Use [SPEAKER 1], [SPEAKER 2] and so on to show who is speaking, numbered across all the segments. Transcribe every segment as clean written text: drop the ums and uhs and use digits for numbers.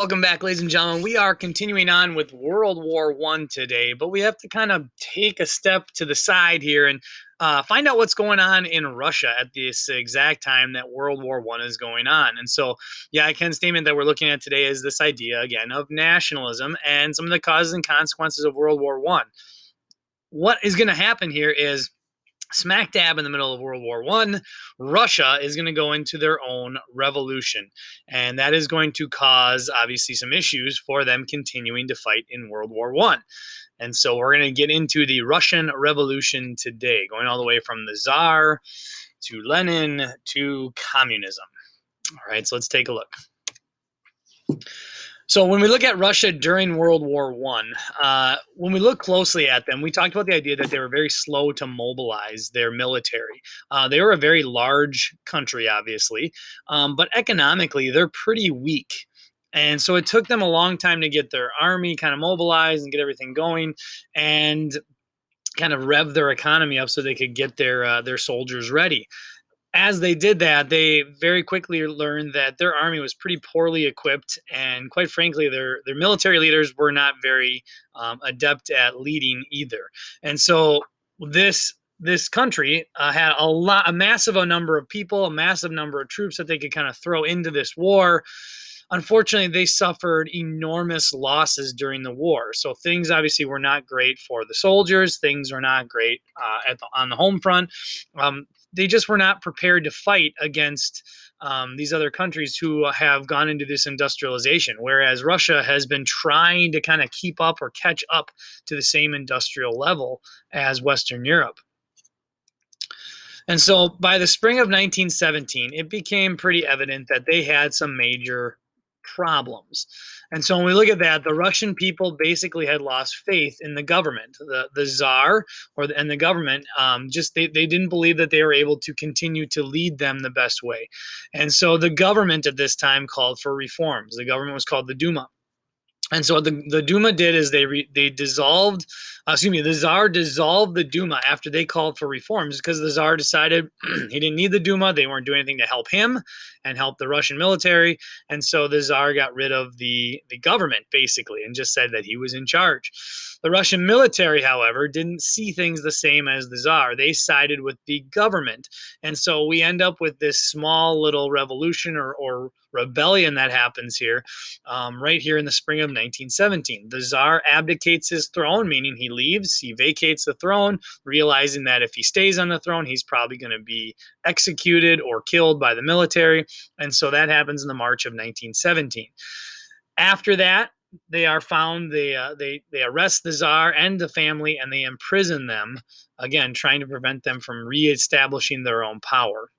[SPEAKER 1] Welcome back, ladies and gentlemen. We are continuing on with World War I today, but we have to kind of take a step to the side here and find out what's going on in Russia at this exact time that World War I is going on. And so, Ken's statement that we're looking at today is this idea, again, of nationalism and some of the causes and consequences of World War I. What is going to happen here is smack dab in the middle of World War I, Russia is going to go into their own revolution. And that is going to cause, obviously, some issues for them continuing to fight in World War I. And so we're going to get into the Russian Revolution today, going all the way from the Tsar to Lenin to communism. All right, so let's take a look. So when we look at Russia during World War I, when we look closely at them, we talked about the idea that they were very slow to mobilize their military. They were a very large country, obviously, but economically, they're pretty weak. And so it took them a long time to get their army kind of mobilized and get everything going and kind of rev their economy up so they could get their soldiers ready. As they did that, they very quickly learned that their army was pretty poorly equipped, and quite frankly, their military leaders were not very adept at leading either. And so this country had a massive number of people, a massive number of troops that they could kind of throw into this war. Unfortunately, they suffered enormous losses during the war. So things obviously were not great for the soldiers. Things were not great on the home front. They just were not prepared to fight against these other countries who have gone into this industrialization, whereas Russia has been trying to kind of keep up or catch up to the same industrial level as Western Europe. And so by the spring of 1917, it became pretty evident that they had some major problems. And so when we look at that, the Russian people basically had lost faith in the government, the Tsar and the government. They didn't believe that they were able to continue to lead them the best way. And so the government at this time called for reforms. The government was called the Duma. And so the Duma did is they dissolved, the Tsar dissolved the Duma after they called for reforms because the Tsar decided he didn't need the Duma. They weren't doing anything to help him and help the Russian military. And so the Tsar got rid of the government, basically, and just said that he was in charge. The Russian military, however, didn't see things the same as the Tsar. They sided with the government. And so we end up with this small little revolution or rebellion that happens here, right here in the spring of 1917. The Tsar abdicates his throne, meaning he leaves, he vacates the throne, realizing that if he stays on the throne, he's probably going to be executed or killed by the military. And so that happens in the March of 1917. After that, they are found, they arrest the Tsar and the family, and they imprison them, again, trying to prevent them from reestablishing their own power.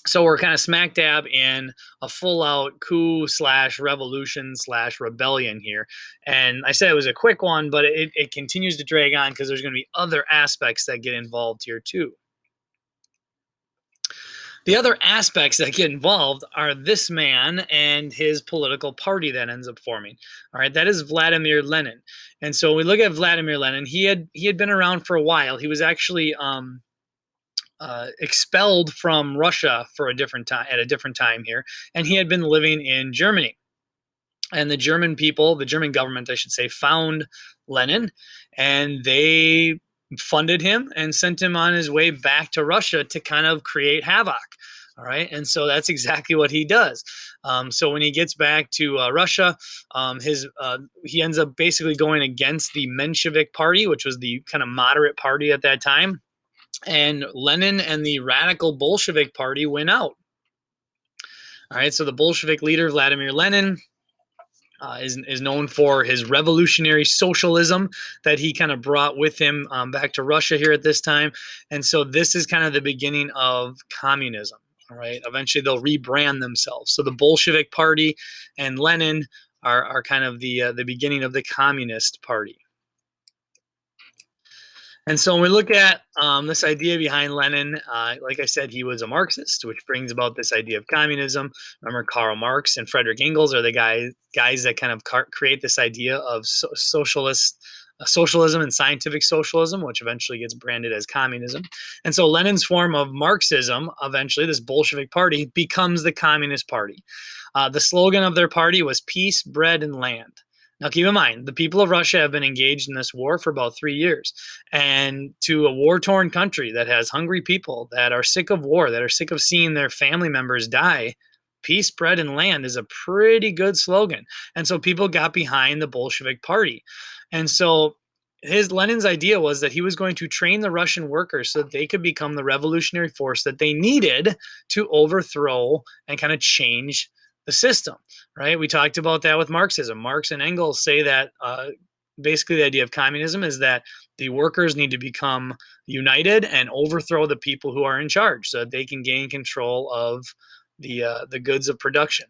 [SPEAKER 1] So we're kind of smack dab in a full-out coup / revolution / rebellion here. And I said it was a quick one, but it continues to drag on because there's going to be other aspects that get involved here too. The other aspects that get involved are this man and his political party that ends up forming. All right, that is Vladimir Lenin. And so we look at Vladimir Lenin. He had been around for a while. He was actually expelled from Russia for a different time here, and he had been living in Germany. And the German people, the German government, I should say, found Lenin, and they funded him and sent him on his way back to Russia to kind of create havoc. All right, and so that's exactly what he does. So when he gets back to Russia, he ends up basically going against the Menshevik Party, which was the kind of moderate party at that time. And Lenin and the radical Bolshevik Party win out. All right, so the Bolshevik leader, Vladimir Lenin, is known for his revolutionary socialism that he kind of brought with him back to Russia here at this time. And so this is kind of the beginning of communism. All right, eventually they'll rebrand themselves. So the Bolshevik Party and Lenin are kind of the beginning of the Communist Party. And so when we look at this idea behind Lenin, like I said, he was a Marxist, which brings about this idea of communism. Remember, Karl Marx and Frederick Engels are the guys that kind of create this idea of socialist socialism and scientific socialism, which eventually gets branded as communism. And so Lenin's form of Marxism, eventually, this Bolshevik party, becomes the Communist Party. The slogan of their party was peace, bread, and land. Now, keep in mind, the people of Russia have been engaged in this war for about 3 years. And to a war torn country that has hungry people that are sick of war, that are sick of seeing their family members die, peace, bread, and land is a pretty good slogan. And so people got behind the Bolshevik party. And so Lenin's idea was that he was going to train the Russian workers so that they could become the revolutionary force that they needed to overthrow and kind of change the system, right? We talked about that with Marxism. Marx and Engels say that basically the idea of communism is that the workers need to become united and overthrow the people who are in charge so that they can gain control of the goods of production,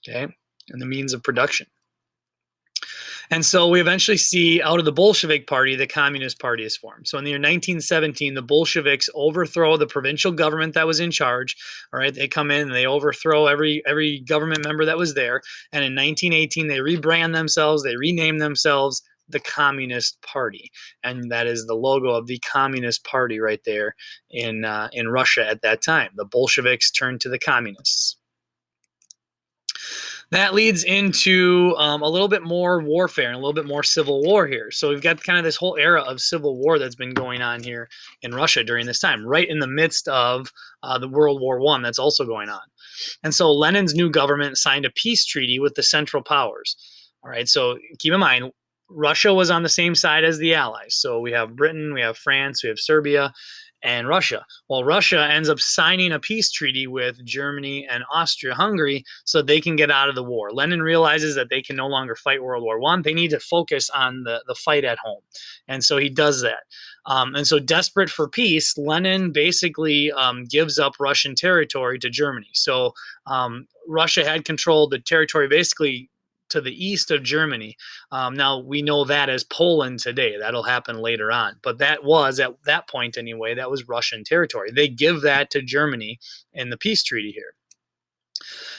[SPEAKER 1] okay, and the means of production. And so we eventually see out of the Bolshevik party, the Communist Party is formed. So in the year 1917, the Bolsheviks overthrow the provincial government that was in charge. All right, they come in and they overthrow every government member that was there. And in 1918, they rebrand themselves, they rename themselves the Communist Party, and that is the logo of the Communist Party right there in Russia at that time. The Bolsheviks turned to the communists. That leads into a little bit more warfare and a little bit more civil war here. So we've got kind of this whole era of civil war that's been going on here in Russia during this time, right in the midst of the World War I that's also going on. And so Lenin's new government signed a peace treaty with the Central Powers. All right, so keep in mind, Russia was on the same side as the Allies. So we have Britain, we have France, we have Serbia, and Russia. Well, Russia ends up signing a peace treaty with Germany and Austria-Hungary so they can get out of the war. Lenin realizes that they can no longer fight World War I. They need to focus on the fight at home. And so he does that. And so desperate for peace, Lenin basically gives up Russian territory to Germany. So Russia had controlled the territory basically to the east of Germany. Now, we know that as Poland today. That'll happen later on. But that was, at that point anyway, that was Russian territory. They give that to Germany in the peace treaty here.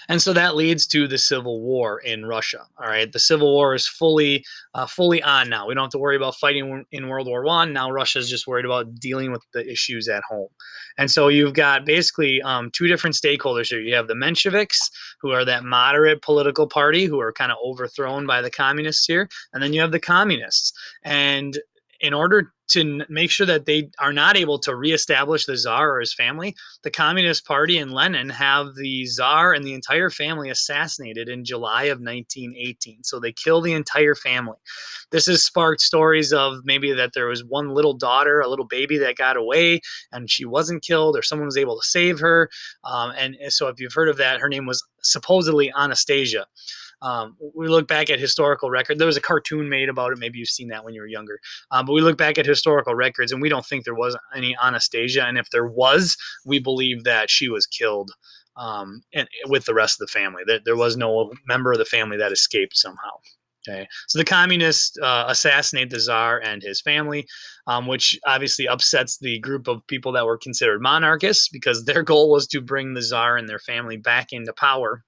[SPEAKER 1] And so that leads to the Civil War in Russia. All right, the Civil War is fully on now. We don't have to worry about fighting in World War I. Now Russia is just worried about dealing with the issues at home. And so you've got basically two different stakeholders here. You have the Mensheviks, who are that moderate political party who are kind of overthrown by the communists here, and then you have the communists. And in order to make sure that they are not able to reestablish the Tsar or his family, the Communist Party and Lenin have the Tsar and the entire family assassinated in July of 1918. So they kill the entire family. This has sparked stories of maybe that there was one little daughter, a little baby that got away and she wasn't killed, or someone was able to save her. And so if you've heard of that, her name was supposedly Anastasia. We look back at historical record. There was a cartoon made about it. Maybe you've seen that when you were younger. But we look back at historical records, and we don't think there was any Anastasia. And if there was, we believe that she was killed and with the rest of the family. There was no member of the family that escaped somehow. Okay, so the communists assassinate the Tsar and his family, which obviously upsets the group of people that were considered monarchists, because their goal was to bring the Tsar and their family back into power.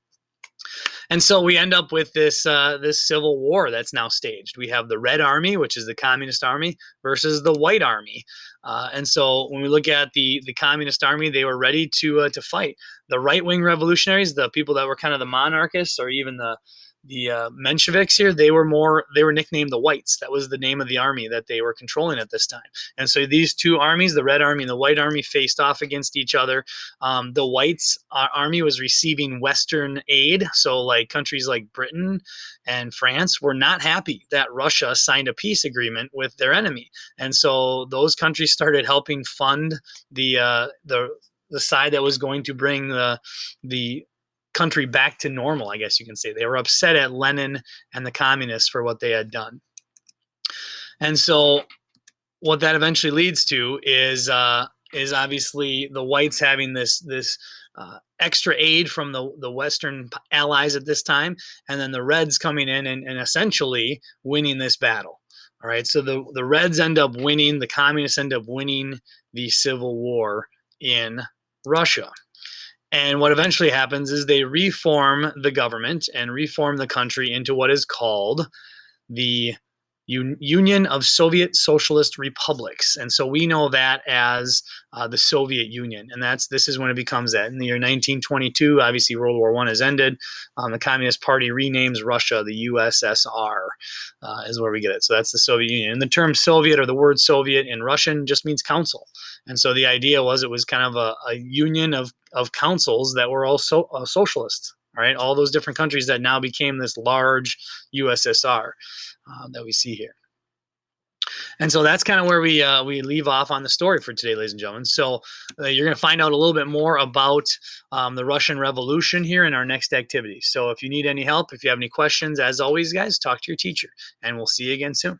[SPEAKER 1] And so we end up with this civil war that's now staged. We have the Red Army, which is the Communist Army, versus the White Army. And so when we look at the Communist Army, they were ready to fight. The right-wing revolutionaries, the people that were kind of the monarchists, or even the Mensheviks here, they were nicknamed the Whites. That was the name of the army that they were controlling at this time. And so these two armies, the Red Army and the White Army, faced off against each other. The Whites army was receiving Western aid. So like countries like Britain and France were not happy that Russia signed a peace agreement with their enemy. And so those countries started helping fund the side that was going to bring the country back to normal, I guess you can say. They were upset at Lenin and the communists for what they had done. And so what that eventually leads to is obviously the whites having this extra aid from the Western allies at this time, and then the Reds coming in and essentially winning this battle. All right, so the Reds end up winning, the communists end up winning the Civil War in Russia. And what eventually happens is they reform the government and reform the country into what is called the Union of Soviet Socialist Republics, and so we know that as the Soviet Union, and this is when it becomes that. In the year 1922, obviously World War I has ended. The Communist Party renames Russia the USSR, is where we get it. So that's the Soviet Union. And the term Soviet, or the word Soviet in Russian, just means council. And so the idea was it was kind of a union of councils that were all socialists, right? All those different countries that now became this large USSR that we see here. And so that's kind of where we leave off on the story for today, ladies and gentlemen. So you're going to find out a little bit more about the Russian Revolution here in our next activity. So if you need any help, if you have any questions, as always, guys, talk to your teacher, and we'll see you again soon.